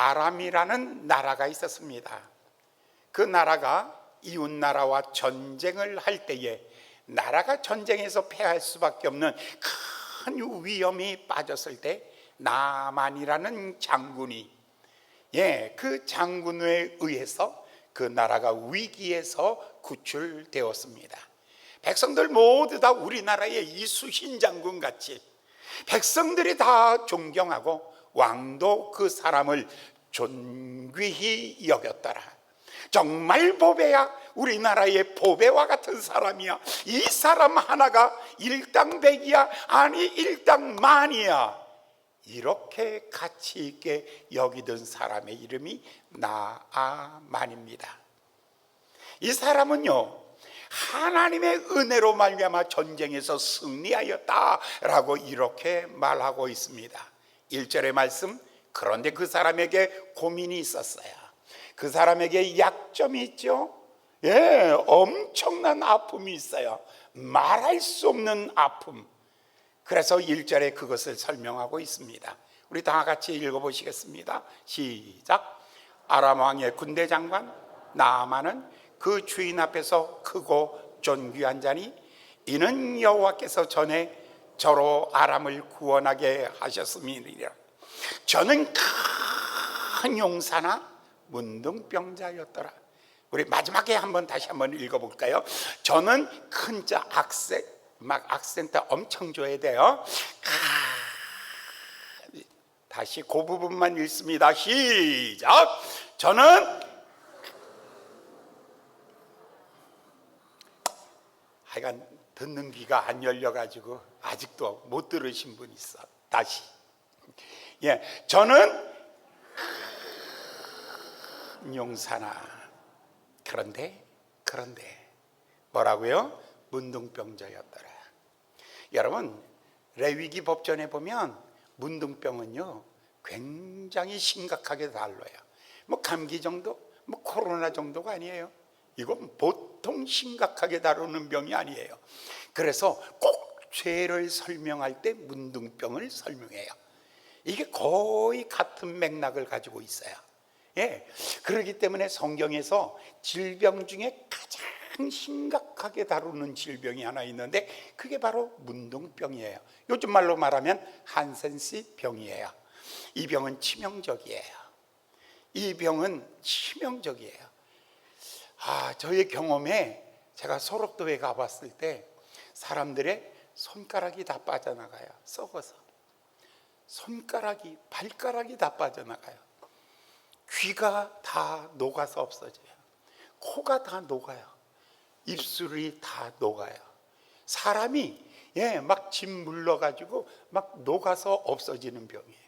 아람이라는 나라가 있었습니다. 그 나라가 이웃 나라와 전쟁을 할 때에 나라가 전쟁에서 패할 수밖에 없는 큰 위험이 빠졌을 때 나만이라는 장군이 그 장군에 의해서 그 나라가 위기에서 구출되었습니다. 백성들 모두 다 우리나라의 이순신 장군 같이 백성들이 다 존경하고 왕도 그 사람을 존귀히 여겼더라. 정말 보배야, 우리나라의 보배와 같은 사람이야. 이 사람 하나가 일당백이야, 아니 일당만이야. 이렇게 가치 있게 여기던 사람의 이름이 나아만입니다. 이 사람은요, 하나님의 은혜로 말미암아 전쟁에서 승리하였다라고 이렇게 말하고 있습니다. 1절의 말씀, 그런데 그 사람에게 고민이 있었어요. 그 사람에게 약점이 있죠. 엄청난 아픔이 있어요. 말할 수 없는 아픔. 그래서 1절에 그것을 설명하고 있습니다. 우리 다 같이 읽어보시겠습니다. 시작. 아람 왕의 군대 장관 나아만은 그 주인 앞에서 크고 존귀한 자니 이는 여호와께서 전에 저로 아람을 구원하게 하셨음이니라. 저는 큰 용사나 문둥병자였더라. 우리 마지막에 다시 한번 읽어볼까요? 저는 큰 자 악센트 엄청 줘야 돼요. 다시 그 부분만 읽습니다. 시작. 저는 하여간 듣는 귀가 안 열려가지고 아직도 못 들으신 분 있어. 다시. 저는 용사나 그런데 뭐라고요? 문둥병자였더라. 여러분, 레위기 법전에 보면 문둥병은요 굉장히 심각하게 다뤄요. 감기 정도, 코로나 정도가 아니에요. 이건 보통 심각하게 다루는 병이 아니에요. 그래서 꼭 죄를 설명할 때 문둥병을 설명해요. 이게 거의 같은 맥락을 가지고 있어요. 그렇기 때문에 성경에서 질병 중에 가장 심각하게 다루는 질병이 하나 있는데 그게 바로 문둥병이에요. 요즘 말로 말하면 한센시 병이에요. 이 병은 치명적이에요. 이 병은 치명적이에요. 저의 경험에 제가 소록도에 가봤을 때 사람들의 손가락이 다 빠져나가요. 썩어서 손가락이, 발가락이 다 빠져나가요. 귀가 다 녹아서 없어져요. 코가 다 녹아요. 입술이 다 녹아요. 사람이 막 침 물러가지고 막 녹아서 없어지는 병이에요.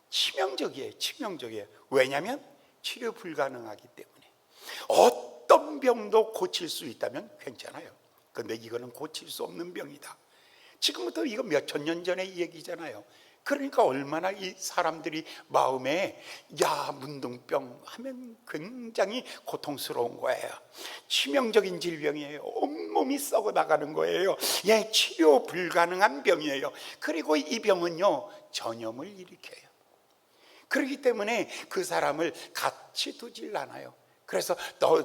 치명적이에요. 왜냐하면 치료 불가능하기 때문에. 어떤 병도 고칠 수 있다면 괜찮아요. 근데 이거는 고칠 수 없는 병이다. 지금부터 이거 몇천 년 전의 얘기잖아요. 그러니까 얼마나 이 사람들이 마음에 문둥병 하면 굉장히 고통스러운 거예요. 치명적인 질병이에요. 온몸이 썩어 나가는 거예요. 치료 불가능한 병이에요. 그리고 이 병은요 전염을 일으켜요. 그렇기 때문에 그 사람을 같이 두질 않아요. 그래서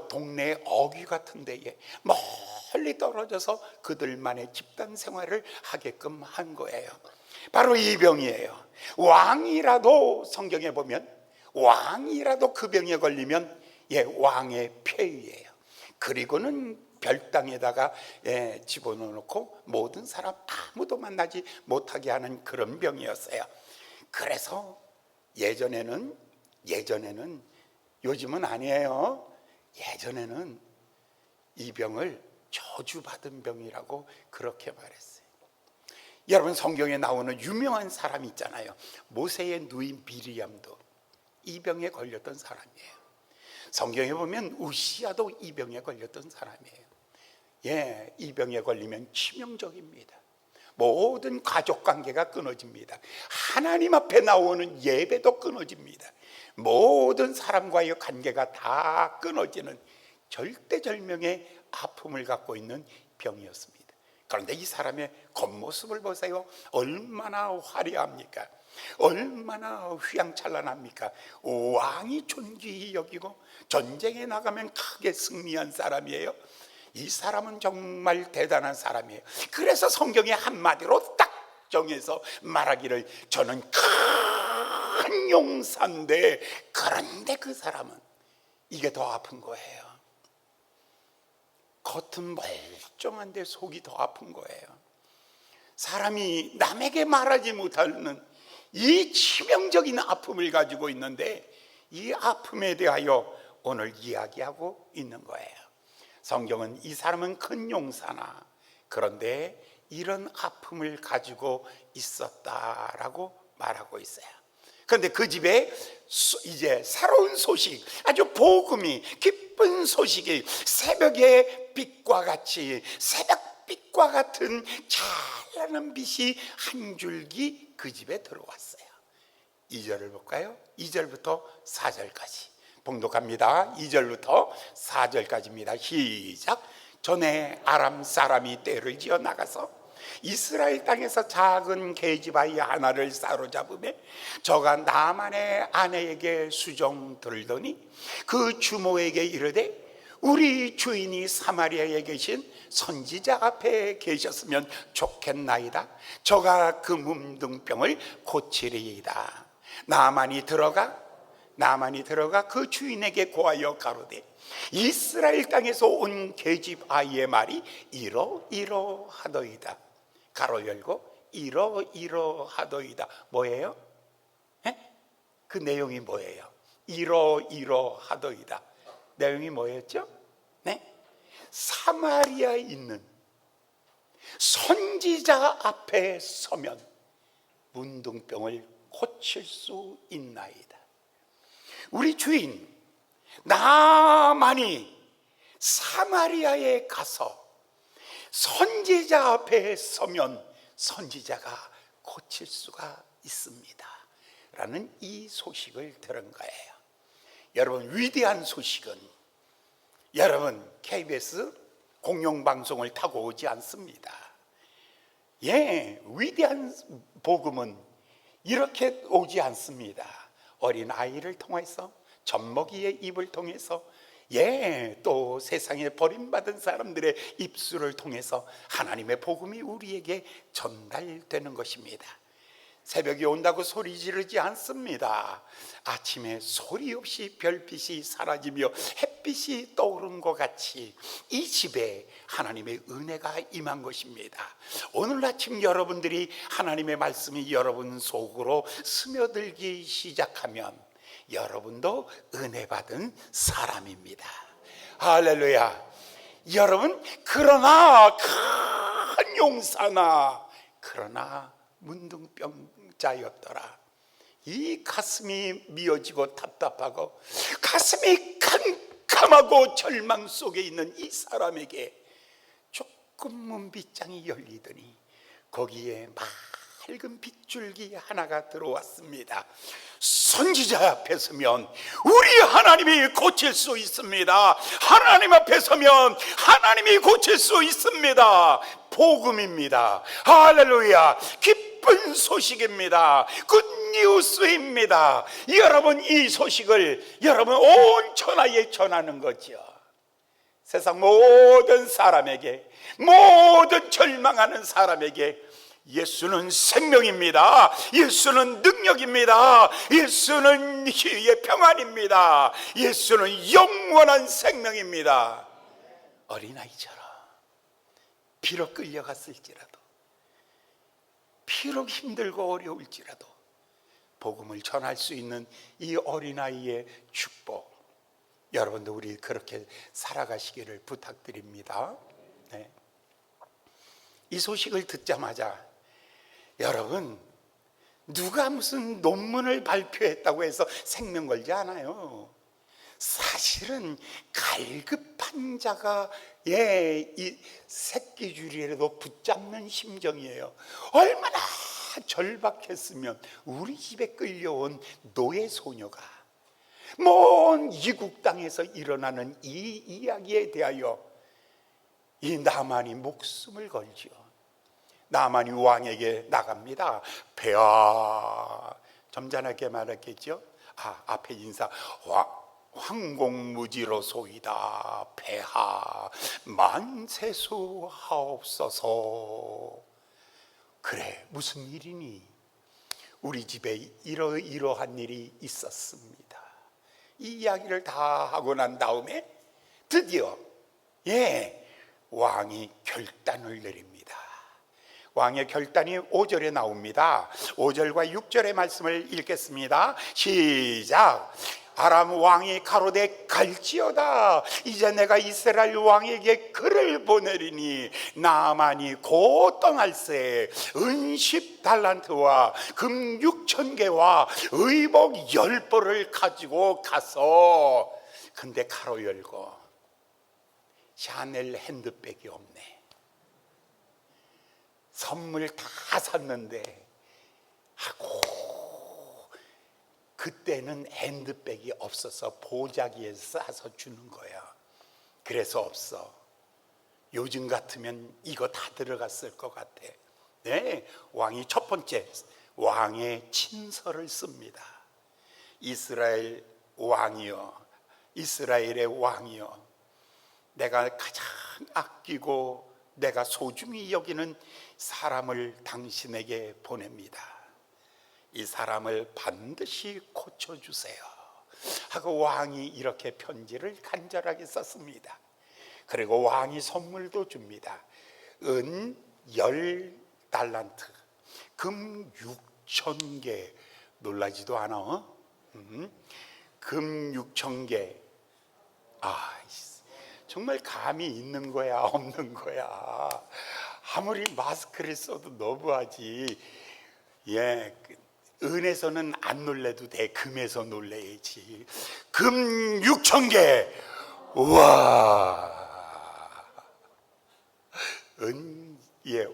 동네 어귀 같은 데에 멀리 떨어져서 그들만의 집단 생활을 하게끔 한 거예요. 바로 이 병이에요. 왕이라도 성경에 보면 왕이라도 그 병에 걸리면 왕의 폐위예요. 그리고는 별당에다가 집어넣고 모든 사람 아무도 만나지 못하게 하는 그런 병이었어요. 그래서 예전에는 요즘은 아니에요. 예전에는 이 병을 저주받은 병이라고 그렇게 말했어요. 여러분, 성경에 나오는 유명한 사람이 있잖아요. 모세의 누이 미리암도 이 병에 걸렸던 사람이에요. 성경에 보면 우시아도 이 병에 걸렸던 사람이에요. 이 병에 걸리면 치명적입니다. 모든 가족관계가 끊어집니다. 하나님 앞에 나오는 예배도 끊어집니다. 모든 사람과의 관계가 다 끊어지는 절대절명의 아픔을 갖고 있는 병이었습니다. 그런데 이 사람의 겉모습을 보세요. 얼마나 화려합니까? 얼마나 휘황찬란합니까? 왕이 존귀히 여기고 전쟁에 나가면 크게 승리한 사람이에요. 이 사람은 정말 대단한 사람이에요. 그래서 성경에 한마디로 딱 정해서 말하기를, 저는 큰 용사인데, 그런데 그 사람은 이게 더 아픈 거예요. 겉은 멀쩡한데 속이 더 아픈 거예요. 사람이 남에게 말하지 못하는 이 치명적인 아픔을 가지고 있는데, 이 아픔에 대하여 오늘 이야기하고 있는 거예요. 성경은 이 사람은 큰 용사나 그런데 이런 아픔을 가지고 있었다라고 말하고 있어요. 그런데 그 집에 이제 새로운 소식, 아주 복음이, 기쁜 소식이 새벽의 빛과 같이, 새벽빛과 같은 찬란한 빛이 한 줄기 그 집에 들어왔어요. 2절을 볼까요? 2절부터 4절까지 봉독합니다. 2절부터 4절까지입니다. 시작. 전에 아람 사람이 떼를 지어 나가서 이스라엘 땅에서 작은 계집아이 하나를 사로잡으며 저가 나만의 아내에게 수종 들더니 그 주모에게 이르되, 우리 주인이 사마리아에 계신 선지자 앞에 계셨으면 좋겠나이다. 저가 그 문둥병을 고치리이다. 나만이 들어가 그 주인에게 고하여 가로되, 이스라엘 땅에서 온 계집 아이의 말이 이러이러하더이다. 가로 열고 이러이러하더이다. 뭐예요? 그 내용이 뭐예요? 이러이러하더이다. 내용이 뭐였죠? 네? 사마리아에 있는 선지자 앞에 서면 문둥병을 고칠 수 있나이다. 우리 주인 나만이 사마리아에 가서 선지자 앞에 서면 선지자가 고칠 수가 있습니다 라는 이 소식을 들은 거예요. 여러분, 위대한 소식은 여러분 KBS 공영방송을 타고 오지 않습니다. 위대한 복음은 이렇게 오지 않습니다. 어린 아이를 통해서, 젖먹이의 입을 통해서, 또 세상에 버림받은 사람들의 입술을 통해서 하나님의 복음이 우리에게 전달되는 것입니다. 새벽이 온다고 소리 지르지 않습니다. 아침에 소리 없이 별빛이 사라지며 햇빛이 떠오른 것 같이 이 집에 하나님의 은혜가 임한 것입니다. 오늘 아침 여러분들이 하나님의 말씀이 여러분 속으로 스며들기 시작하면 여러분도 은혜 받은 사람입니다. 할렐루야. 여러분, 그러나 큰 용사나 그러나 문둥병자였더라. 이 가슴이 미어지고 답답하고 가슴이 캄캄하고 절망 속에 있는 이 사람에게 조금 문빗장이 열리더니 거기에 맑은 빗줄기 하나가 들어왔습니다. 선지자 앞에 서면 우리 하나님이 고칠 수 있습니다. 하나님 앞에 서면 하나님이 고칠 수 있습니다. 복음입니다. 할렐루야. 기쁜 소식입니다. 굿뉴스입니다. 여러분, 이 소식을 여러분 온 천하에 전하는 거죠. 세상 모든 사람에게, 모든 절망하는 사람에게 예수는 생명입니다. 예수는 능력입니다. 예수는 희의 평안입니다. 예수는 영원한 생명입니다. 어린아이처럼 비록 끌려갔을지라도, 비록 힘들고 어려울지라도 복음을 전할 수 있는 이 어린아이의 축복, 여러분도 우리 그렇게 살아가시기를 부탁드립니다. 네. 이 소식을 듣자마자 여러분, 누가 무슨 논문을 발표했다고 해서 생명 걸지 않아요. 사실은 갈급한 자가 이 새끼줄이라도 붙잡는 심정이에요. 얼마나 절박했으면 우리 집에 끌려온 노예 소녀가 먼 이국 땅에서 일어나는 이 이야기에 대하여 이 나만이 목숨을 걸지요. 나만이 왕에게 나갑니다. 폐하, 점잖게 말했겠죠. 앞에 인사, 황공무지로소이다. 폐하 만세수 하옵소서. 그래, 무슨 일이니? 우리 집에 이러이러한 일이 있었습니다. 이 이야기를 다 하고 난 다음에 드디어 왕이 결단을 내립니다. 왕의 결단이 5절에 나옵니다. 5절과 6절의 말씀을 읽겠습니다. 시작. 아람 왕이 가로되 갈지어다. 이제 내가 이스라엘 왕에게 글을 보내리니 나만이 곧 떠날새 은 10달란트와 금 6,000개와 의복 10벌을 가지고 가서. 근데 가로 열고 샤넬 핸드백이 없네. 선물 다 샀는데 하고, 그때는 핸드백이 없어서 보자기에 싸서 주는 거야. 그래서 없어. 요즘 같으면 이거 다 들어갔을 것 같아. 왕이 첫 번째 왕의 친서를 씁니다. 이스라엘 왕이여, 이스라엘의 왕이여, 내가 가장 아끼고 내가 소중히 여기는 사람을 당신에게 보냅니다. 이 사람을 반드시 고쳐주세요 하고 왕이 이렇게 편지를 간절하게 썼습니다. 그리고 왕이 선물도 줍니다. 은 10달란트, 금 6,000개. 놀라지도 않아? 금 6,000개. 정말 감이 있는 거야, 없는 거야? 아무리 마스크를 써도 너무하지. 은에서는 안 놀래도 돼. 금에서 놀래야지. 금 6,000개. 우와.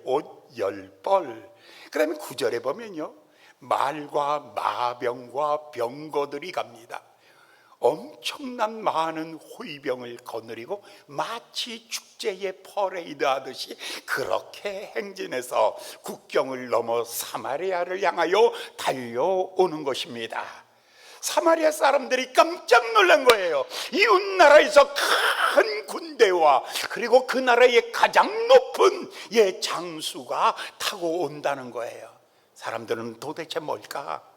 옷 10벌. 그 다음에 9절에 보면요, 말과 마병과 병거들이 갑니다. 엄청난 많은 호위병을 거느리고 마치 축제의 퍼레이드 하듯이 그렇게 행진해서 국경을 넘어 사마리아를 향하여 달려오는 것입니다. 사마리아 사람들이 깜짝 놀란 거예요. 이웃 나라에서 큰 군대와 그리고 그 나라의 가장 높은 장수가 타고 온다는 거예요. 사람들은 도대체 뭘까?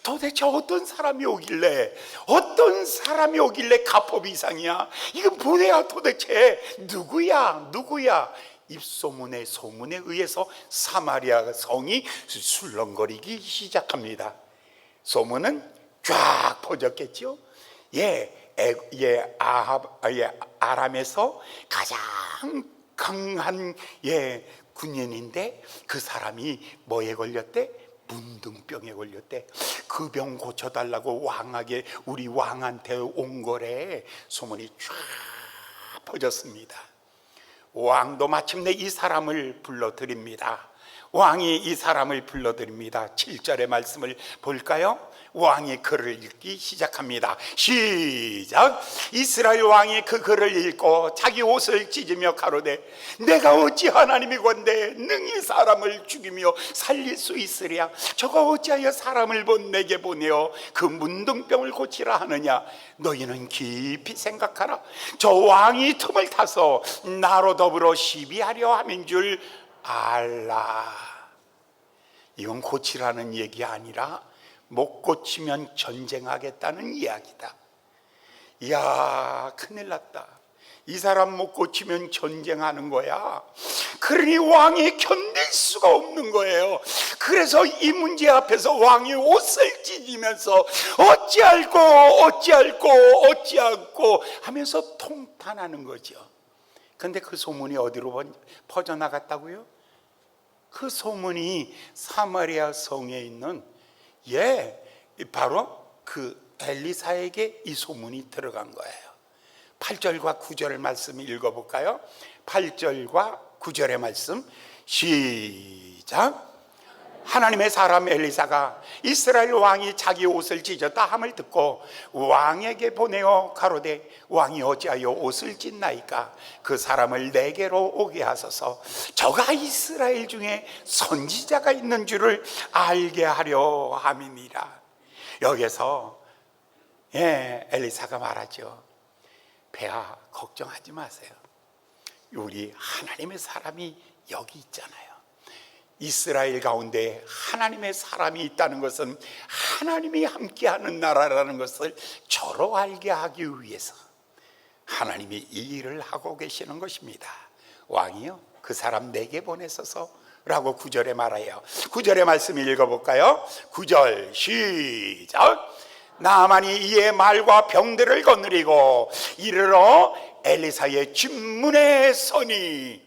도대체 어떤 사람이 오길래 가법 이상이야? 이건 뭐야 도대체? 누구야? 입소문에 소문에 의해서 사마리아 성이 술렁거리기 시작합니다. 소문은 쫙 퍼졌겠죠. 아람에서 가장 강한 군인인데 그 사람이 뭐에 걸렸대? 문둥병에 걸렸대. 그 병 고쳐달라고 우리 왕한테 온 거래. 소문이 쫙 퍼졌습니다. 왕도 마침내 이 사람을 불러드립니다. 왕이 이 사람을 불러드립니다. 7절의 말씀을 볼까요? 왕이 글을 읽기 시작합니다. 시작. 이스라엘 왕이 그 글을 읽고 자기 옷을 찢으며 가로되 내가 어찌 하나님이건대 능히 사람을 죽이며 살릴 수 있으랴? 저가 어찌하여 사람을 내게 보내어 그 문둥병을 고치라 하느냐? 너희는 깊이 생각하라. 저 왕이 틈을 타서 나로 더불어 시비하려 함인 줄 알라. 이건 고치라는 얘기 아니라 못 고치면 전쟁하겠다는 이야기다. 이야, 큰일 났다. 이 사람 못 고치면 전쟁하는 거야. 그러니 왕이 견딜 수가 없는 거예요. 그래서 이 문제 앞에서 왕이 옷을 찢으면서 어찌할꼬 하면서 통탄하는 거죠. 근데 그 소문이 어디로 퍼져나갔다고요? 그 소문이 사마리아 성에 있는 바로 그 엘리사에게 이 소문이 들어간 거예요. 8절과 9절의 말씀 읽어볼까요? 8절과 9절의 말씀 시작. 하나님의 사람 엘리사가 이스라엘 왕이 자기 옷을 찢었다 함을 듣고 왕에게 보내어 가로되 왕이 어찌하여 옷을 찢나이까? 그 사람을 내게로 오게 하소서. 저가 이스라엘 중에 선지자가 있는 줄을 알게 하려 함이니라. 여기서 엘리사가 말하죠. 폐하 걱정하지 마세요. 우리 하나님의 사람이 여기 있잖아요. 이스라엘 가운데 하나님의 사람이 있다는 것은 하나님이 함께하는 나라라는 것을 저로 알게 하기 위해서 하나님이 이 일을 하고 계시는 것입니다. 왕이요 그 사람 내게 보내소서 라고 9절에 말해요. 9절의 말씀 읽어볼까요? 9절 시작. 나아만이 이에 말과 병들을 거느리고 이르러 엘리사의 집 문에 서니.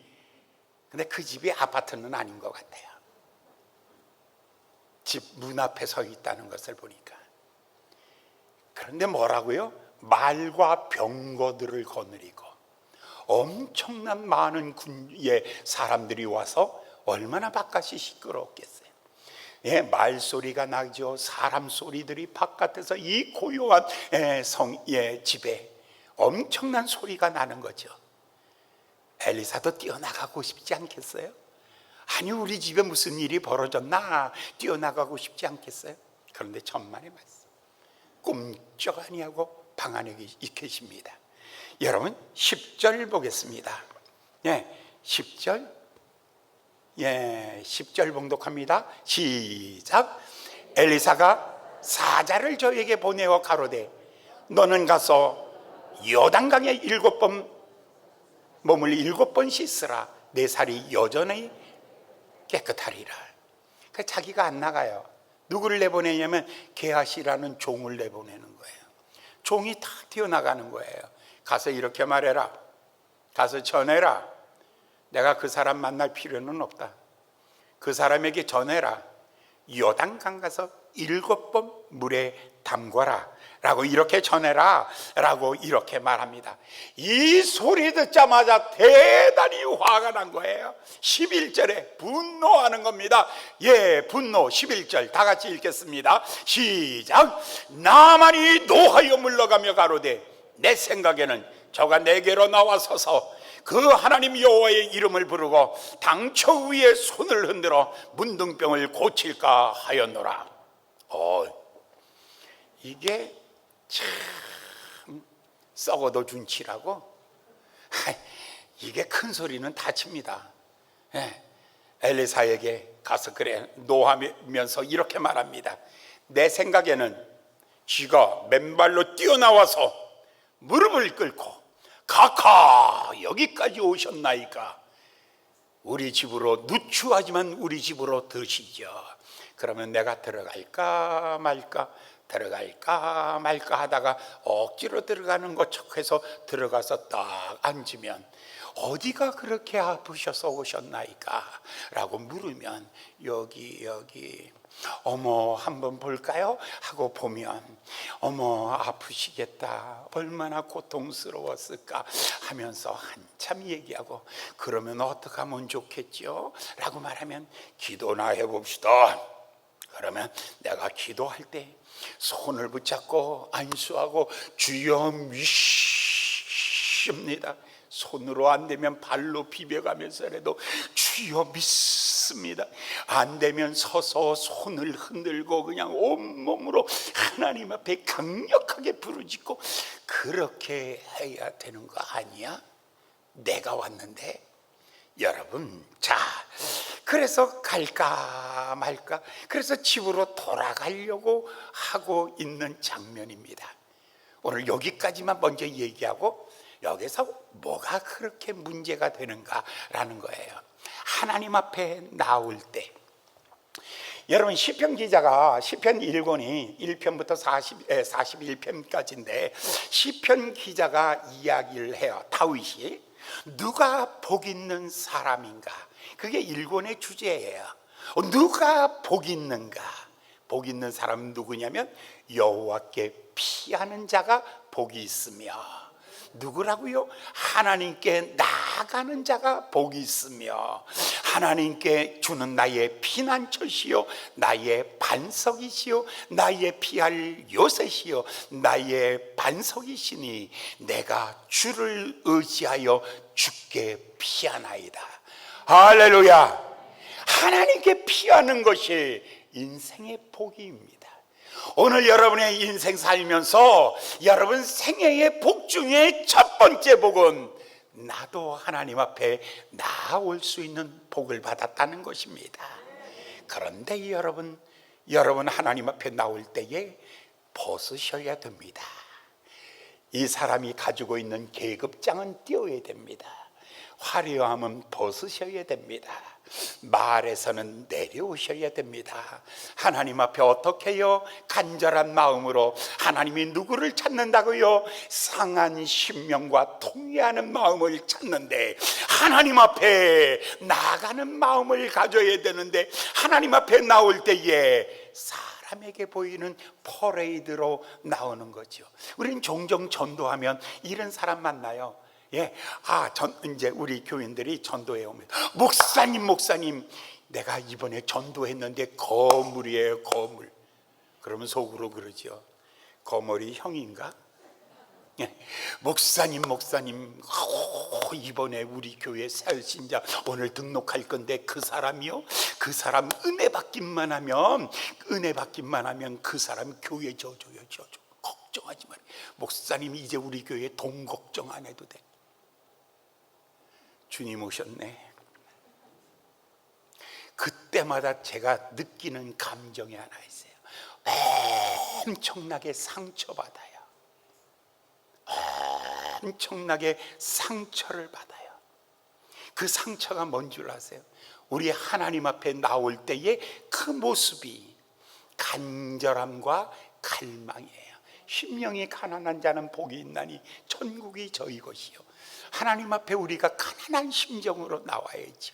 근데 그 집이 아파트는 아닌 것 같아요. 집 문 앞에 서 있다는 것을 보니까. 그런데 뭐라고요? 말과 병거들을 거느리고 엄청난 많은 군의 사람들이 와서 얼마나 바깥이 시끄럽겠어요. 말소리가 나죠. 사람 소리들이 바깥에서 이 고요한 성의 집에 엄청난 소리가 나는 거죠. 엘리사도 뛰어나가고 싶지 않겠어요? 아니 우리 집에 무슨 일이 벌어졌나 뛰어나가고 싶지 않겠어요? 그런데 천만의 말씀 꼼짝 아니하고 방 안에 계십니다. 여러분 10절 보겠습니다. 10절 10절 봉독합니다. 시작. 엘리사가 사자를 저에게 보내어 가로되 너는 가서 요단강에 7번 몸을 7번 씻으라. 내 살이 여전히 깨끗하리라. 자기가 안 나가요. 누구를 내보내냐면 게하시라는 종을 내보내는 거예요. 종이 다 튀어나가는 거예요. 가서 이렇게 말해라. 가서 전해라. 내가 그 사람 만날 필요는 없다. 그 사람에게 전해라. 요단강 가서 7번 물에 담궈라 라고 이렇게 전해라 라고 이렇게 말합니다. 이 소리 듣자마자 대단히 화가 난 거예요. 11절에 분노하는 겁니다. 분노. 11절 다 같이 읽겠습니다. 시작. 나만이 노하여 물러가며 가로되 내 생각에는 저가 내게로 나와서서 그 하나님 여호와의 이름을 부르고 당처 위에 손을 흔들어 문둥병을 고칠까 하였노라. 이게 참 썩어도 준치라고. 이게 큰 소리는 다 칩니다. 엘리사에게 가서 노하면서 이렇게 말합니다. 내 생각에는 쥐가 맨발로 뛰어나와서 무릎을 꿇고 카카 여기까지 오셨나이까? 우리 집으로 누추하지만 우리 집으로 드시죠. 그러면 내가 들어갈까 말까 하다가 억지로 들어가는 것 척해서 들어가서 딱 앉으면 어디가 그렇게 아프셔서 오셨나이까? 라고 물으면 여기 어머 한번 볼까요? 하고 보면 어머 아프시겠다. 얼마나 고통스러웠을까 하면서 한참 얘기하고 그러면 어떻게 하면 좋겠죠? 라고 말하면 기도나 해봅시다. 그러면 내가 기도할 때 손을 붙잡고 안수하고 주여 믿습니다. 손으로 안 되면 발로 비벼가면서라도 주여 믿습니다. 안 되면 서서 손을 흔들고 그냥 온몸으로 하나님 앞에 강력하게 부르짖고 그렇게 해야 되는 거 아니야? 내가 왔는데. 여러분, 자, 그래서 갈까 말까, 그래서 집으로 돌아가려고 하고 있는 장면입니다. 오늘 여기까지만 먼저 얘기하고 여기서 뭐가 그렇게 문제가 되는가라는 거예요. 하나님 앞에 나올 때 여러분 시편 기자가 시편 1권이 1편부터 41편까지인데 시편 기자가 이야기를 해요. 다윗이 누가 복 있는 사람인가? 그게 1권의 주제예요. 누가 복 있는가? 복 있는 사람은 누구냐면 여호와께 피하는 자가 복이 있으며 누구라고요? 하나님께 나아가는 자가 복이 있으며 하나님께 주는 나의 피난처시요 나의 반석이시요 나의 피할 요새시요 나의 반석이시니 내가 주를 의지하여 주께 피하나이다. 할렐루야. 하나님께 피하는 것이 인생의 복입니다. 오늘 여러분의 인생 살면서 여러분 생애의 복 중에 첫 번째 복은 나도 하나님 앞에 나아올 수 있는 복을 받았다는 것입니다. 그런데 여러분 하나님 앞에 나올 때에 벗으셔야 됩니다. 이 사람이 가지고 있는 계급장은 띄워야 됩니다. 화려함은 벗으셔야 됩니다. 말에서는 내려오셔야 됩니다. 하나님 앞에 어떻게 해요? 간절한 마음으로 하나님이 누구를 찾는다고요? 상한 심령과 통회하는 마음을 찾는데 하나님 앞에 나아가는 마음을 가져야 되는데 하나님 앞에 나올 때에 사람에게 보이는 퍼레이드로 나오는 거죠. 우리는 종종 전도하면 이런 사람 만나요. 이제 우리 교인들이 전도해 오면 목사님 내가 이번에 전도했는데 거물이에요, 거물. 그러면 속으로 그러죠. 거물이 형인가? 목사님 이번에 우리 교회 새 신자 오늘 등록할 건데 그 사람이요? 그 사람 은혜 받기만 하면 그 사람 교회 져줘요. 걱정하지 마라. 목사님이 이제 우리 교회 돈 걱정 안 해도 돼. 주님 오셨네. 그때마다 제가 느끼는 감정이 하나 있어요. 엄청나게 상처받아요. 엄청나게 상처를 받아요. 그 상처가 뭔 줄 아세요? 우리 하나님 앞에 나올 때의 그 모습이 간절함과 갈망이에요. 심령이 가난한 자는 복이 있나니 천국이 저희 것이요. 하나님 앞에 우리가 가난한 심정으로 나와야죠.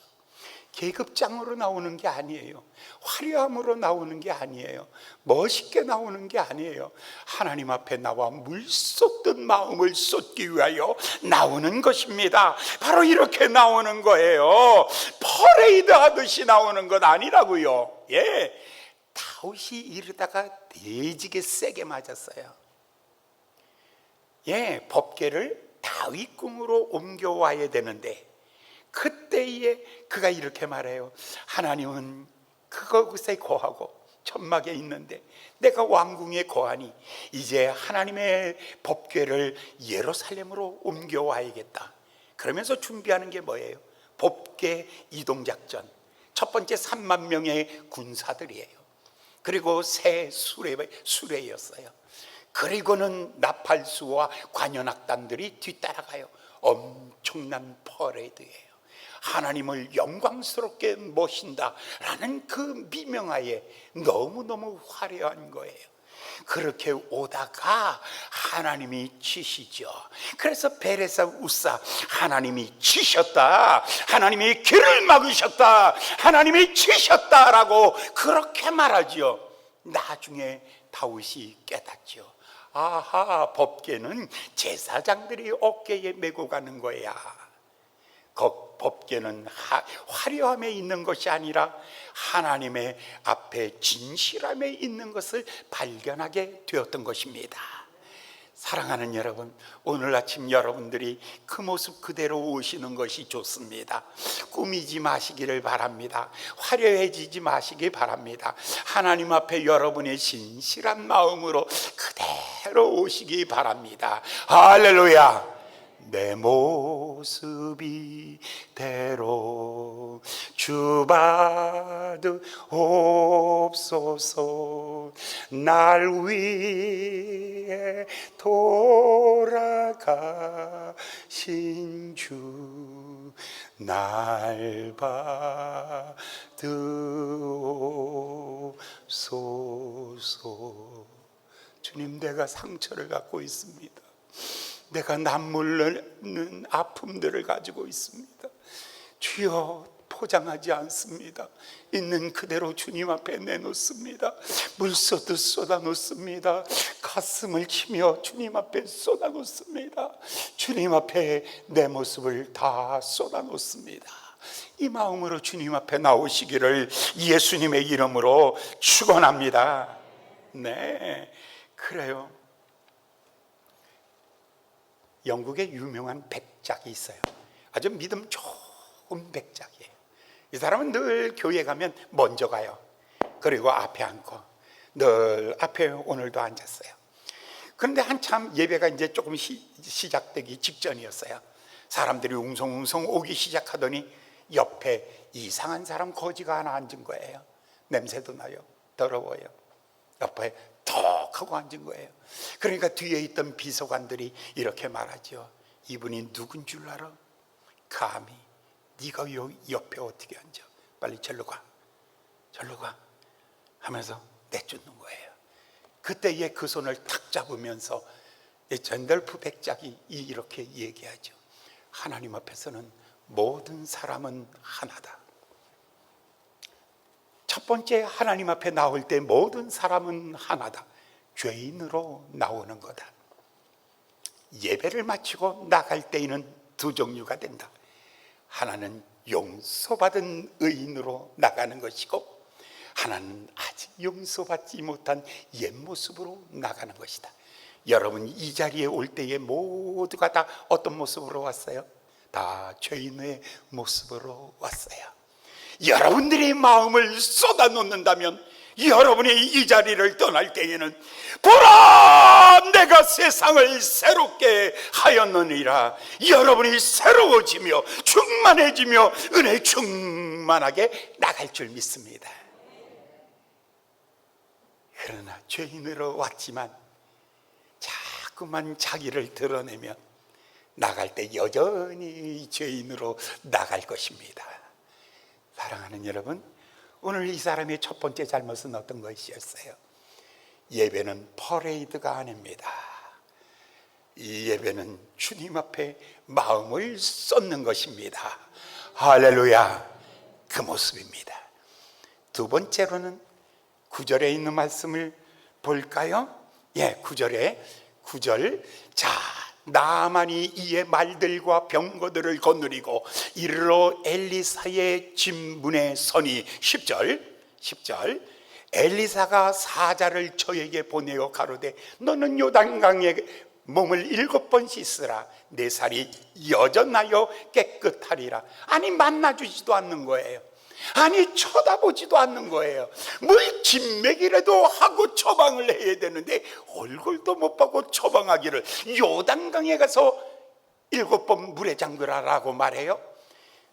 계급장으로 나오는 게 아니에요. 화려함으로 나오는 게 아니에요. 멋있게 나오는 게 아니에요. 하나님 앞에 나와 물 쏟듯 마음을 쏟기 위하여 나오는 것입니다. 바로 이렇게 나오는 거예요. 퍼레이드 하듯이 나오는 건 아니라고요. 다윗이 이러다가 대지게 세게 맞았어요. 법궤를 다윗궁으로 옮겨와야 되는데 그때에 그가 이렇게 말해요. 하나님은 그곳에 거하고 천막에 있는데 내가 왕궁에 거하니 이제 하나님의 법궤를 예루살렘으로 옮겨와야겠다. 그러면서 준비하는 게 뭐예요? 법궤 이동작전. 첫 번째 3만 명의 군사들이에요. 그리고 새 수레였어요. 그리고는 나팔수와 관현악단들이 뒤따라가요. 엄청난 퍼레이드예요. 하나님을 영광스럽게 모신다라는 그 미명하에 너무너무 화려한 거예요. 그렇게 오다가 하나님이 치시죠. 그래서 베레사 우사 하나님이 치셨다, 하나님이 길을 막으셨다, 하나님이 치셨다라고 그렇게 말하죠. 나중에 다윗이 깨닫죠. 아하, 법궤는 제사장들이 어깨에 메고 가는 거야. 법궤는 화려함에 있는 것이 아니라 하나님의 앞에 진실함에 있는 것을 발견하게 되었던 것입니다. 사랑하는 여러분, 오늘 아침 여러분들이 그 모습 그대로 오시는 것이 좋습니다. 꾸미지 마시기를 바랍니다. 화려해지지 마시기 바랍니다. 하나님 앞에 여러분의 진실한 마음으로 그대로 오시기 바랍니다. 할렐루야. 내 모습이 대로 주받으옵소서. 날 위해 돌아가신 주 날 받으옵소서. 주님, 내가 상처를 갖고 있습니다. 내가 남모르는 아픔들을 가지고 있습니다. 주여, 포장하지 않습니다. 있는 그대로 주님 앞에 내놓습니다. 물쏟듯 쏟아놓습니다. 가슴을 치며 주님 앞에 쏟아놓습니다. 주님 앞에 내 모습을 다 쏟아놓습니다. 이 마음으로 주님 앞에 나오시기를 예수님의 이름으로 축원합니다. 네, 그래요. 영국에 유명한 백작이 있어요. 아주 믿음 좋은 백작이에요. 이 사람은 늘 교회 가면 먼저 가요. 그리고 앞에 앉고 늘 앞에 오늘도 앉았어요. 그런데 한참 예배가 이제 조금 시작되기 직전이었어요. 사람들이 웅성웅성 오기 시작하더니 옆에 이상한 사람 거지가 하나 앉은 거예요. 냄새도 나요. 더러워요. 옆에 턱 하고 앉은 거예요. 그러니까 뒤에 있던 비서관들이 이렇게 말하죠. 이분이 누군 줄 알아? 감히 네가 여기 옆에 어떻게 앉아? 빨리 절로 가, 절로 가 하면서 내쫓는 거예요. 그때에 그 손을 탁 잡으면서 젠덜프 백작이 이렇게 얘기하죠. 하나님 앞에서는 모든 사람은 하나다. 첫 번째, 하나님 앞에 나올 때 모든 사람은 하나다. 죄인으로 나오는 거다. 예배를 마치고 나갈 때에는 두 종류가 된다. 하나는 용서받은 의인으로 나가는 것이고, 하나는 아직 용서받지 못한 옛 모습으로 나가는 것이다. 여러분, 이 자리에 올 때에 모두가 다 어떤 모습으로 왔어요? 다 죄인의 모습으로 왔어요. 여러분들이 마음을 쏟아놓는다면 여러분이 이 자리를 떠날 때에는 보라, 내가 세상을 새롭게 하였느니라. 여러분이 새로워지며 충만해지며 은혜 충만하게 나갈 줄 믿습니다. 그러나 죄인으로 왔지만 자꾸만 자기를 드러내면 나갈 때 여전히 죄인으로 나갈 것입니다. 사랑하는 여러분, 오늘 이 사람의 첫 번째 잘못은 어떤 것이었어요? 예배는 퍼레이드가 아닙니다. 이 예배는 주님 앞에 마음을 쏟는 것입니다. 할렐루야. 그 모습입니다. 두 번째로는 9절에 있는 말씀을 볼까요? 예, 9절. 자, 나만이 이에 말들과 병거들을 거느리고 이르러 엘리사의 집 문에 서니 10절 엘리사가 사자를 저에게 보내어 가로되 너는 요단강에 몸을 7번 씻으라 내 살이 여전하여 깨끗하리라. 아니, 만나주지도 않는 거예요. 아니, 쳐다보지도 않는 거예요. 뭘 진맥이라도 하고 처방을 해야 되는데 얼굴도 못 보고 처방하기를 요단강에 가서 7번 물에 잠그라라고 말해요.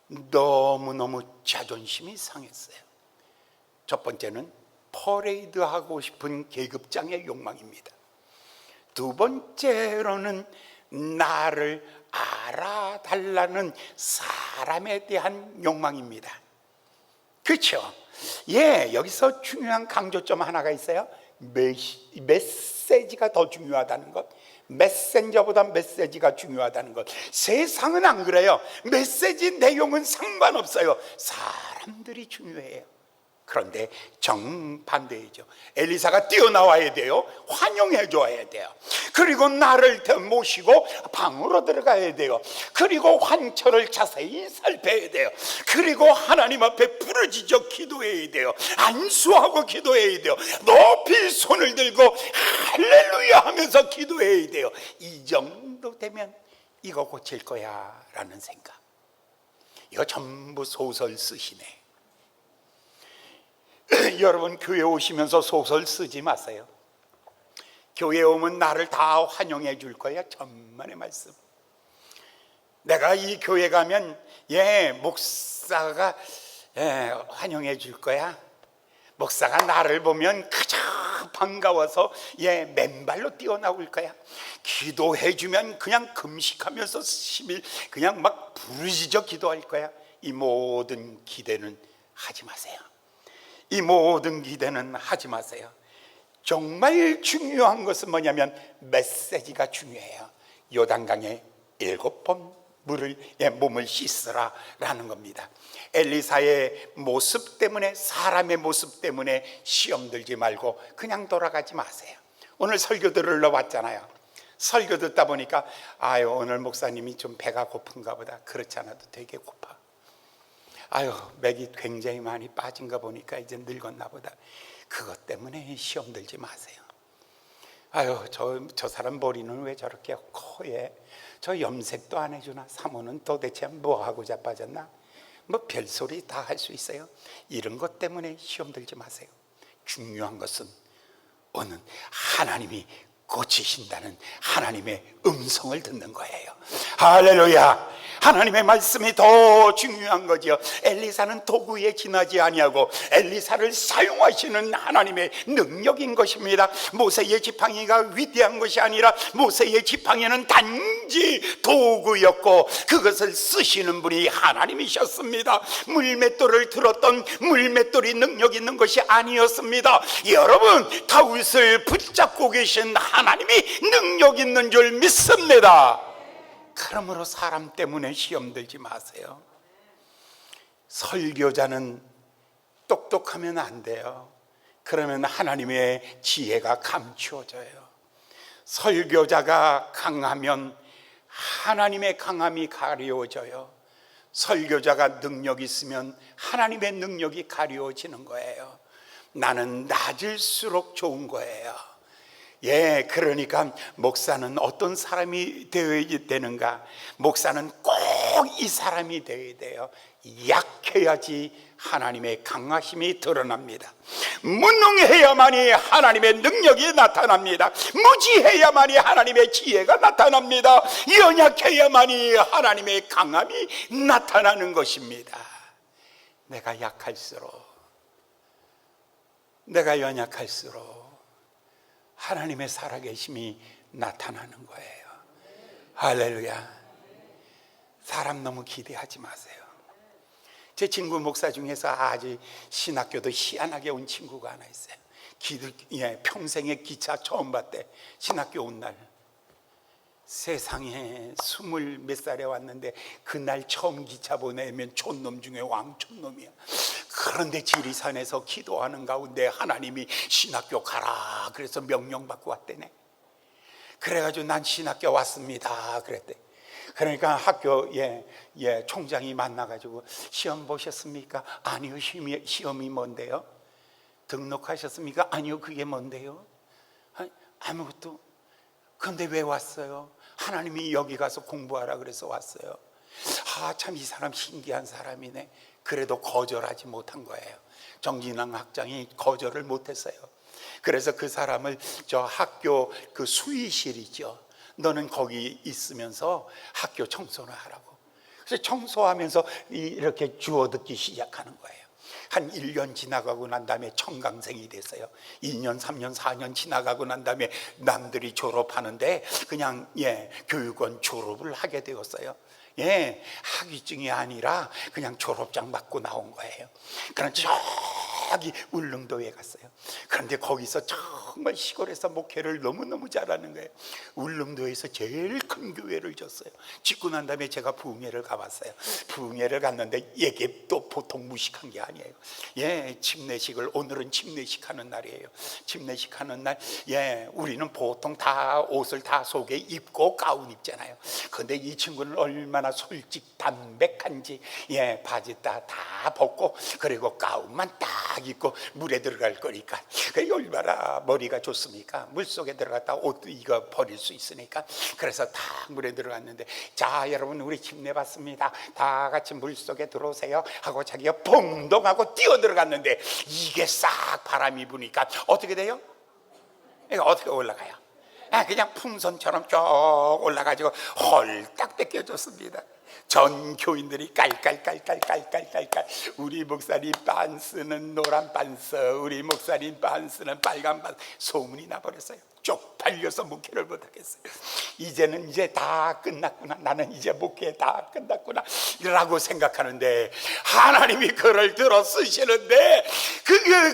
너무너무 자존심이 상했어요. 첫 번째는 퍼레이드하고 싶은 계급장의 욕망입니다. 두 번째로는 나를 알아달라는 사람에 대한 욕망입니다. 그렇죠? 예, 여기서 중요한 강조점 하나가 있어요. 메시지가 더 중요하다는 것. 메신저보다 메시지가 중요하다는 것. 세상은 안 그래요. 메시지 내용은 상관없어요. 사람들이 중요해요. 그런데 정반대이죠. 엘리사가 뛰어나와야 돼요. 환영해 줘야 돼요. 그리고 나를 모시고 방으로 들어가야 돼요. 그리고 환처를 자세히 살펴야 돼요. 그리고 하나님 앞에 부르짖어 기도해야 돼요. 안수하고 기도해야 돼요. 높이 손을 들고 할렐루야 하면서 기도해야 돼요. 이 정도 되면 이거 고칠 거야 라는 생각. 이거 전부 소설 쓰시네. 여러분, 교회 오시면서 소설 쓰지 마세요. 교회 오면 나를 다 환영해 줄 거야. 천만의 말씀. 내가 이 교회 가면 목사가 환영해 줄 거야. 목사가 나를 보면 그저 반가워서 맨발로 뛰어나올 거야. 기도해 주면 그냥 금식하면서 10일 그냥 막 부르짖어 기도할 거야. 이 모든 기대는 하지 마세요. 이 모든 기대는 하지 마세요. 정말 중요한 것은 뭐냐면 메시지가 중요해요. 요단강에 7번 몸을 씻으라 라는 겁니다. 엘리사의 모습 때문에, 사람의 모습 때문에 시험 들지 말고 그냥 돌아가지 마세요. 오늘 설교 들으러 왔잖아요. 설교 듣다 보니까 오늘 목사님이 좀 배가 고픈가 보다. 그렇지 않아도 되게 고파. 아유, 맥이 굉장히 많이 빠진 거 보니까 이제 늙었나 보다. 그것 때문에 시험 들지 마세요. 아유, 저 사람 머리는 왜 저렇게 코에 저 염색도 안 해주나? 사모는 도대체 뭐하고 자빠졌나? 뭐 별소리 다 할 수 있어요. 이런 것 때문에 시험 들지 마세요. 중요한 것은 오늘 하나님이 고치신다는 하나님의 음성을 듣는 거예요. 할렐루야. 하나님의 말씀이 더 중요한 거죠. 엘리사는 도구에 지나지 아니하고 엘리사를 사용하시는 하나님의 능력인 것입니다. 모세의 지팡이가 위대한 것이 아니라 모세의 지팡이는 단지 도구였고 그것을 쓰시는 분이 하나님이셨습니다. 물맷돌을 들었던 물맷돌이 능력 있는 것이 아니었습니다. 여러분, 다윗을 붙잡고 계신 하나님이 능력 있는 줄 믿습니다. 그러므로 사람 때문에 시험 들지 마세요. 설교자는 똑똑하면 안 돼요. 그러면 하나님의 지혜가 감추어져요. 설교자가 강하면 하나님의 강함이 가려워져요. 설교자가 능력이 있으면 하나님의 능력이 가려워지는 거예요. 나는 낮을수록 좋은 거예요. 예, 그러니까 목사는 어떤 사람이 되어야 되는가? 목사는 꼭 이 사람이 되어야 돼요. 약해야지 하나님의 강하심이 드러납니다. 무능해야만이 하나님의 능력이 나타납니다. 무지해야만이 하나님의 지혜가 나타납니다. 연약해야만이 하나님의 강함이 나타나는 것입니다. 내가 연약할수록 하나님의 살아계심이 나타나는 거예요. 할렐루야. 사람 너무 기대하지 마세요. 제 친구 목사 중에서 아주 신학교도 희한하게 온 친구가 하나 있어요. 평생에 기차 처음 봤대. 신학교 온 날 세상에 20몇 살에 왔는데 그날 처음 기차 보내면 촌놈 중에 왕촌놈이야. 그런데 지리산에서 기도하는 가운데 하나님이 신학교 가라 그래서 명령받고 왔대네. 그래가지고 난 신학교 왔습니다 그랬대. 그러니까 학교 총장이 만나가지고 시험 보셨습니까? 아니요. 시험이 뭔데요? 등록하셨습니까? 아니요. 그게 뭔데요? 아무것도. 그런데 왜 왔어요? 하나님이 여기 가서 공부하라 그래서 왔어요. 참 이 사람 신기한 사람이네. 그래도 거절하지 못한 거예요. 정진왕 학장이 거절을 못했어요. 그래서 그 사람을 저 학교 그 수의실이죠. 너는 거기 있으면서 학교 청소를 하라고. 그래서 청소하면서 이렇게 주워 듣기 시작하는 거예요. 한 1년 지나가고 난 다음에 청강생이 됐어요. 2년, 3년, 4년 지나가고 난 다음에 남들이 졸업하는데 그냥 교육원 졸업을 하게 되었어요. 학위증이 아니라 그냥 졸업장 받고 나온 거예요. 그런 저기 울릉도에 갔어요. 그런데 거기서 정말 시골에서 목회를 너무너무 잘하는 거예요. 울릉도에서 제일 큰 교회를 졌어요. 짓고 난 다음에 제가 부흥회를 가봤어요. 부흥회를 갔는데 이게 또 보통 무식한 게 아니에요. 침례식을 오늘은 침례식 하는 날이에요. 침례식 하는 날 우리는 보통 다 옷을 다 속에 입고 가운 입잖아요. 그런데 이 친구는 얼마나 솔직 담백한지 바지 다 벗고 그리고 가운만 딱 입고 물에 들어갈 거니까 얼마나 머리가 좋습니까? 물속에 들어갔다 옷도 이거 버릴 수 있으니까. 그래서 딱 물에 들어갔는데 자 여러분 우리 침례 받습니다. 다 같이 물속에 들어오세요 하고 자기가 봉동하고 뛰어 들어갔는데 이게 싹 바람이 부니까 어떻게 돼요? 이거 어떻게 올라가요? 그냥 풍선처럼 쭉 올라가지고 홀딱 뺏겨졌습니다. 전 교인들이 깔깔깔깔깔깔깔 우리 목사님 반스는 노란 반스, 우리 목사님 반스는 빨간 반스 소문이 나버렸어요. 쪽팔려서 목회를 못하겠어요. 이제는 다 끝났구나. 나는 이제 목회 다 끝났구나 라고 생각하는데 하나님이 그를 들어 쓰시는데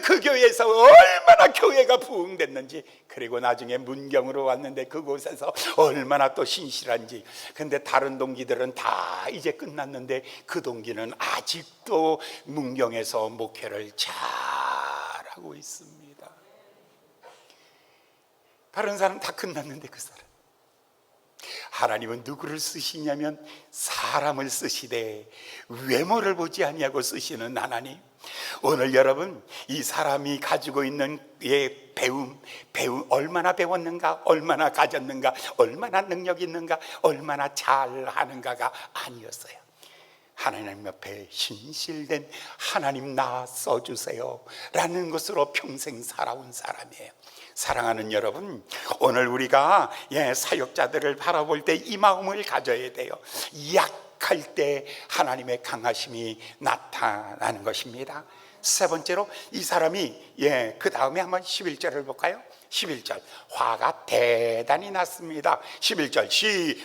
그 교회에서 얼마나 교회가 부흥됐는지, 그리고 나중에 문경으로 왔는데 그곳에서 얼마나 또 신실한지. 근데 다른 동기들은 다 이제 끝났는데 그 동기는 아직도 문경에서 목회를 잘하고 있습니다. 다른 사람 다 끝났는데 그 사람 하나님은 누구를 쓰시냐면 사람을 쓰시되 외모를 보지 아니하고 쓰시는 하나님. 오늘 여러분, 이 사람이 가지고 있는 배움 얼마나 배웠는가, 얼마나 가졌는가, 얼마나 능력 있는가, 얼마나 잘하는가가 아니었어요. 하나님 옆에 신실된 하나님 나 써주세요 라는 것으로 평생 살아온 사람이에요. 사랑하는 여러분, 오늘 우리가 사역자들을 바라볼 때 이 마음을 가져야 돼요. 약할 때 하나님의 강하심이 나타나는 것입니다. 세 번째로 이 사람이 그 다음에 한번 11절을 볼까요? 11절, 화가 대단히 났습니다. 11절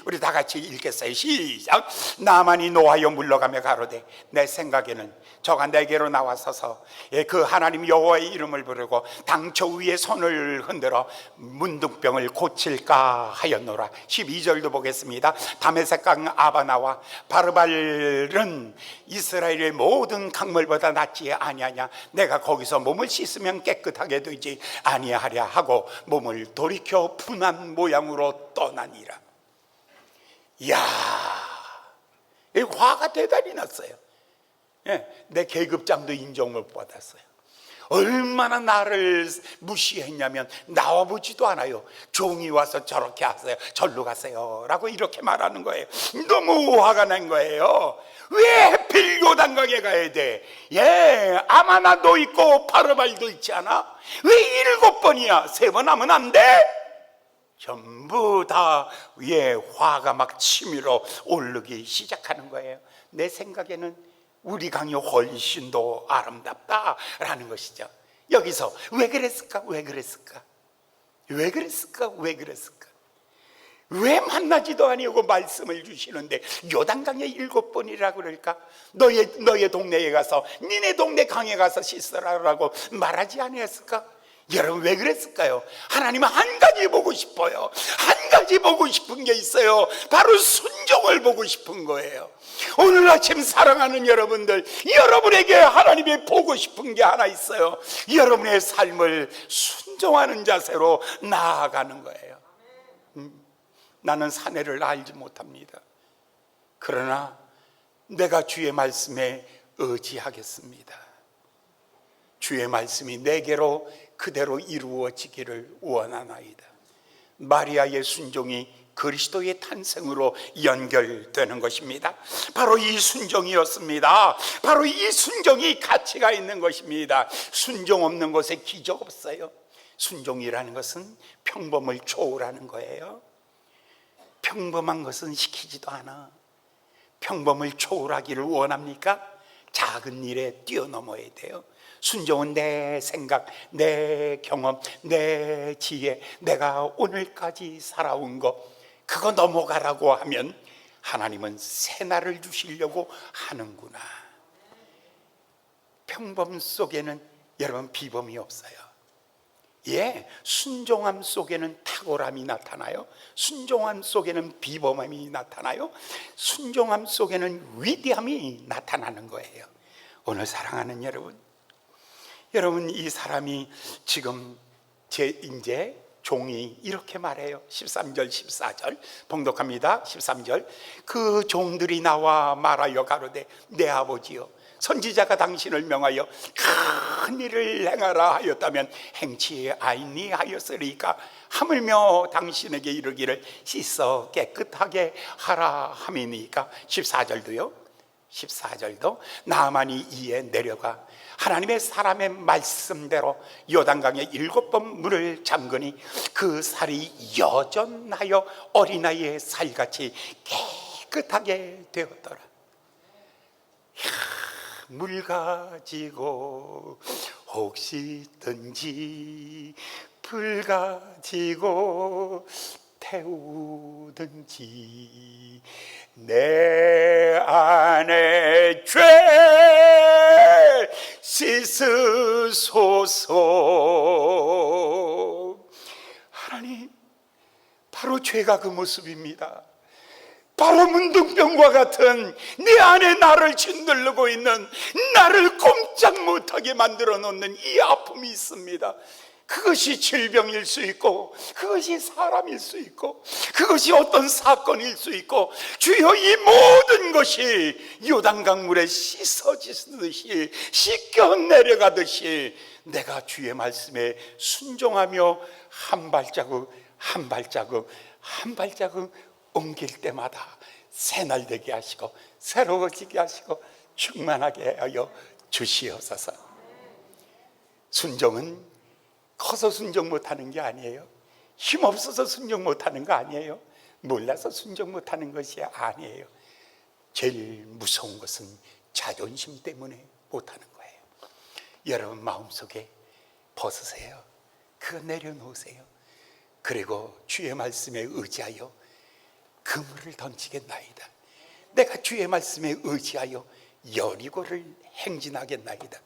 우리 다 같이 읽겠어요. 시작. 나만이 노하여 물러가며 가로되 내 생각에는 저가 내게로 나와서서 그 하나님 여호와의 이름을 부르고 당초 위에 손을 흔들어 문둥병을 고칠까 하였노라. 12절도 보겠습니다. 다메섹강 아바나와 바르발은 이스라엘의 모든 강물보다 낫지 아니하냐. 내가 거기서 몸을 씻으면 깨끗하게 되지 아니하랴 하고 몸을 돌이켜 분한 모양으로 떠나니라. 이야, 이 화가 대단히 났어요. 내 계급장도 인정 못 받았어요. 얼마나 나를 무시했냐면 나와보지도 않아요. 종이 와서 저렇게 하세요, 절로 가세요 라고 이렇게 말하는 거예요. 너무 화가 난 거예요. 왜 하필 요단강에 가야 돼? 아마나도 있고 바르발도 있지 않아? 왜 7번이야? 3번 하면 안 돼? 전부 다 화가 막 치밀어 오르기 시작하는 거예요. 내 생각에는 우리 강이 훨씬 더 아름답다라는 것이죠. 여기서 왜 그랬을까? 왜 그랬을까? 왜 그랬을까? 왜 그랬을까? 왜 만나지도 아니하고 말씀을 주시는데 요단강에 7번이라고 그럴까? 너의 동네에 가서, 니네 동네 강에 가서 씻으라고 말하지 아니했을까? 여러분, 왜 그랬을까요? 하나님은 한 가지 보고 싶어요. 한 가지 보고 싶은 게 있어요. 바로 순종을 보고 싶은 거예요. 오늘 아침 사랑하는 여러분들, 여러분에게 하나님이 보고 싶은 게 하나 있어요. 여러분의 삶을 순종하는 자세로 나아가는 거예요. 나는 사내를 알지 못합니다. 그러나 내가 주의 말씀에 의지하겠습니다. 주의 말씀이 내게로 그대로 이루어지기를 원하나이다. 마리아의 순종이 그리스도의 탄생으로 연결되는 것입니다. 바로 이 순종이었습니다. 바로 이 순종이 가치가 있는 것입니다. 순종 없는 곳에 기적 없어요. 순종이라는 것은 평범을 초월하는 거예요. 평범한 것은 시키지도 않아. 평범을 초월하기를 원합니까? 작은 일에 뛰어넘어야 돼요. 순종은 내 생각, 내 경험, 내 지혜, 내가 오늘까지 살아온 것, 그거 넘어가라고 하면 하나님은 새날을 주시려고 하는구나. 평범 속에는 여러분 비범이 없어요. 순종함 속에는 탁월함이 나타나요. 순종함 속에는 비범함이 나타나요. 순종함 속에는 위대함이 나타나는 거예요. 오늘 사랑하는 여러분, 이 사람이 지금 이제 종이 이렇게 말해요. 13절 14절 봉독합니다. 13절, 그 종들이 나와 말하여 가로되 내 아버지여, 선지자가 당신을 명하여 큰 일을 행하라 하였다면 행치 아니하였으리까? 하물며 당신에게 이르기를 씻어 깨끗하게 하라 함이니까? 14절도 나아만이 이에 내려가 하나님의 사람의 말씀대로 요단강에 7번 물을 잠그니 그 살이 여전하여 어린아이의 살같이 깨끗하게 되었더라. 물 가지고 혹시 든지 불 가지고 태우든지 내 안에 죄 씻으소서. 하나님, 바로 죄가 그 모습입니다. 바로 문둥병과 같은 내 안에 나를 짓누르고 있는, 나를 꼼짝 못하게 만들어 놓는 이 아픔이 있습니다. 그것이 질병일 수 있고, 그것이 사람일 수 있고, 그것이 어떤 사건일 수 있고, 주여 이 모든 것이 요단강물에 씻어지듯이 씻겨 내려가듯이 내가 주의 말씀에 순종하며 한 발자국 한 발자국 한 발자국 옮길 때마다 새날 되게 하시고 새로워지게 하시고 충만하게 하여 주시옵소서. 순종은 커서 순종 못하는 게 아니에요. 힘없어서 순종 못하는 거 아니에요. 몰라서 순종 못하는 것이 아니에요. 제일 무서운 것은 자존심 때문에 못하는 거예요. 여러분 마음속에 벗으세요. 그거 내려놓으세요. 그리고 주의 말씀에 의지하여 그물을 던지겠나이다. 내가 주의 말씀에 의지하여 여리고를 행진하겠나이다.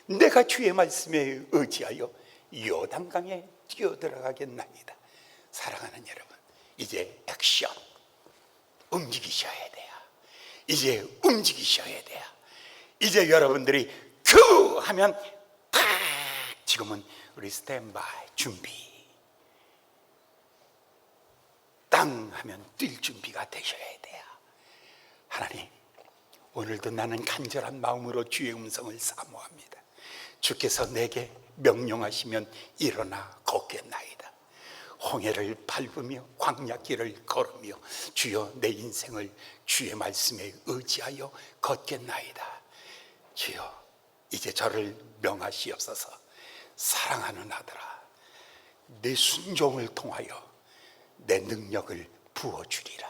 내가 주의 말씀에 의지하여 요단강에 뛰어들어가겠나이다. 사랑하는 여러분, 이제 액션, 움직이셔야 돼요. 이제 움직이셔야 돼요. 이제 여러분들이 큐 하면 탁, 지금은 우리 스탠바이 준비, 땅 하면 뛸 준비가 되셔야 돼요. 하나님, 오늘도 나는 간절한 마음으로 주의 음성을 사모합니다. 주께서 내게 명령하시면 일어나 걷겠나이다. 홍해를 밟으며 광야길을 걸으며 주여 내 인생을 주의 말씀에 의지하여 걷겠나이다. 주여 이제 저를 명하시옵소서. 사랑하는 아들아, 내 순종을 통하여 내 능력을 부어주리라.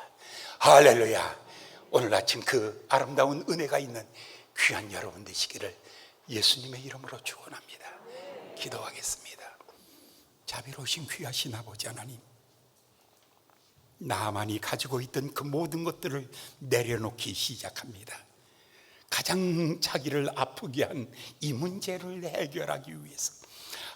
할렐루야. 오늘 아침 그 아름다운 은혜가 있는 귀한 여러분 되시기를 예수님의 이름으로 축원합니다. 기도하겠습니다. 자비로우신 귀하신 아버지 하나님, 나만이 가지고 있던 그 모든 것들을 내려놓기 시작합니다. 가장 자기를 아프게 한 이 문제를 해결하기 위해서,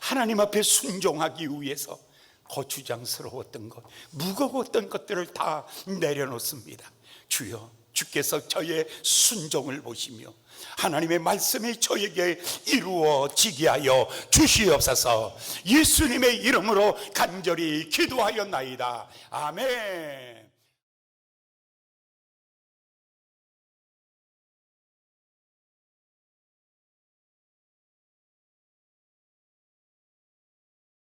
하나님 앞에 순종하기 위해서 거추장스러웠던 것, 무거웠던 것들을 다 내려놓습니다. 주여, 주께서 저의 순종을 보시며 하나님의 말씀이 저에게 이루어지게 하여 주시옵소서. 예수님의 이름으로 간절히 기도하였나이다. 아멘.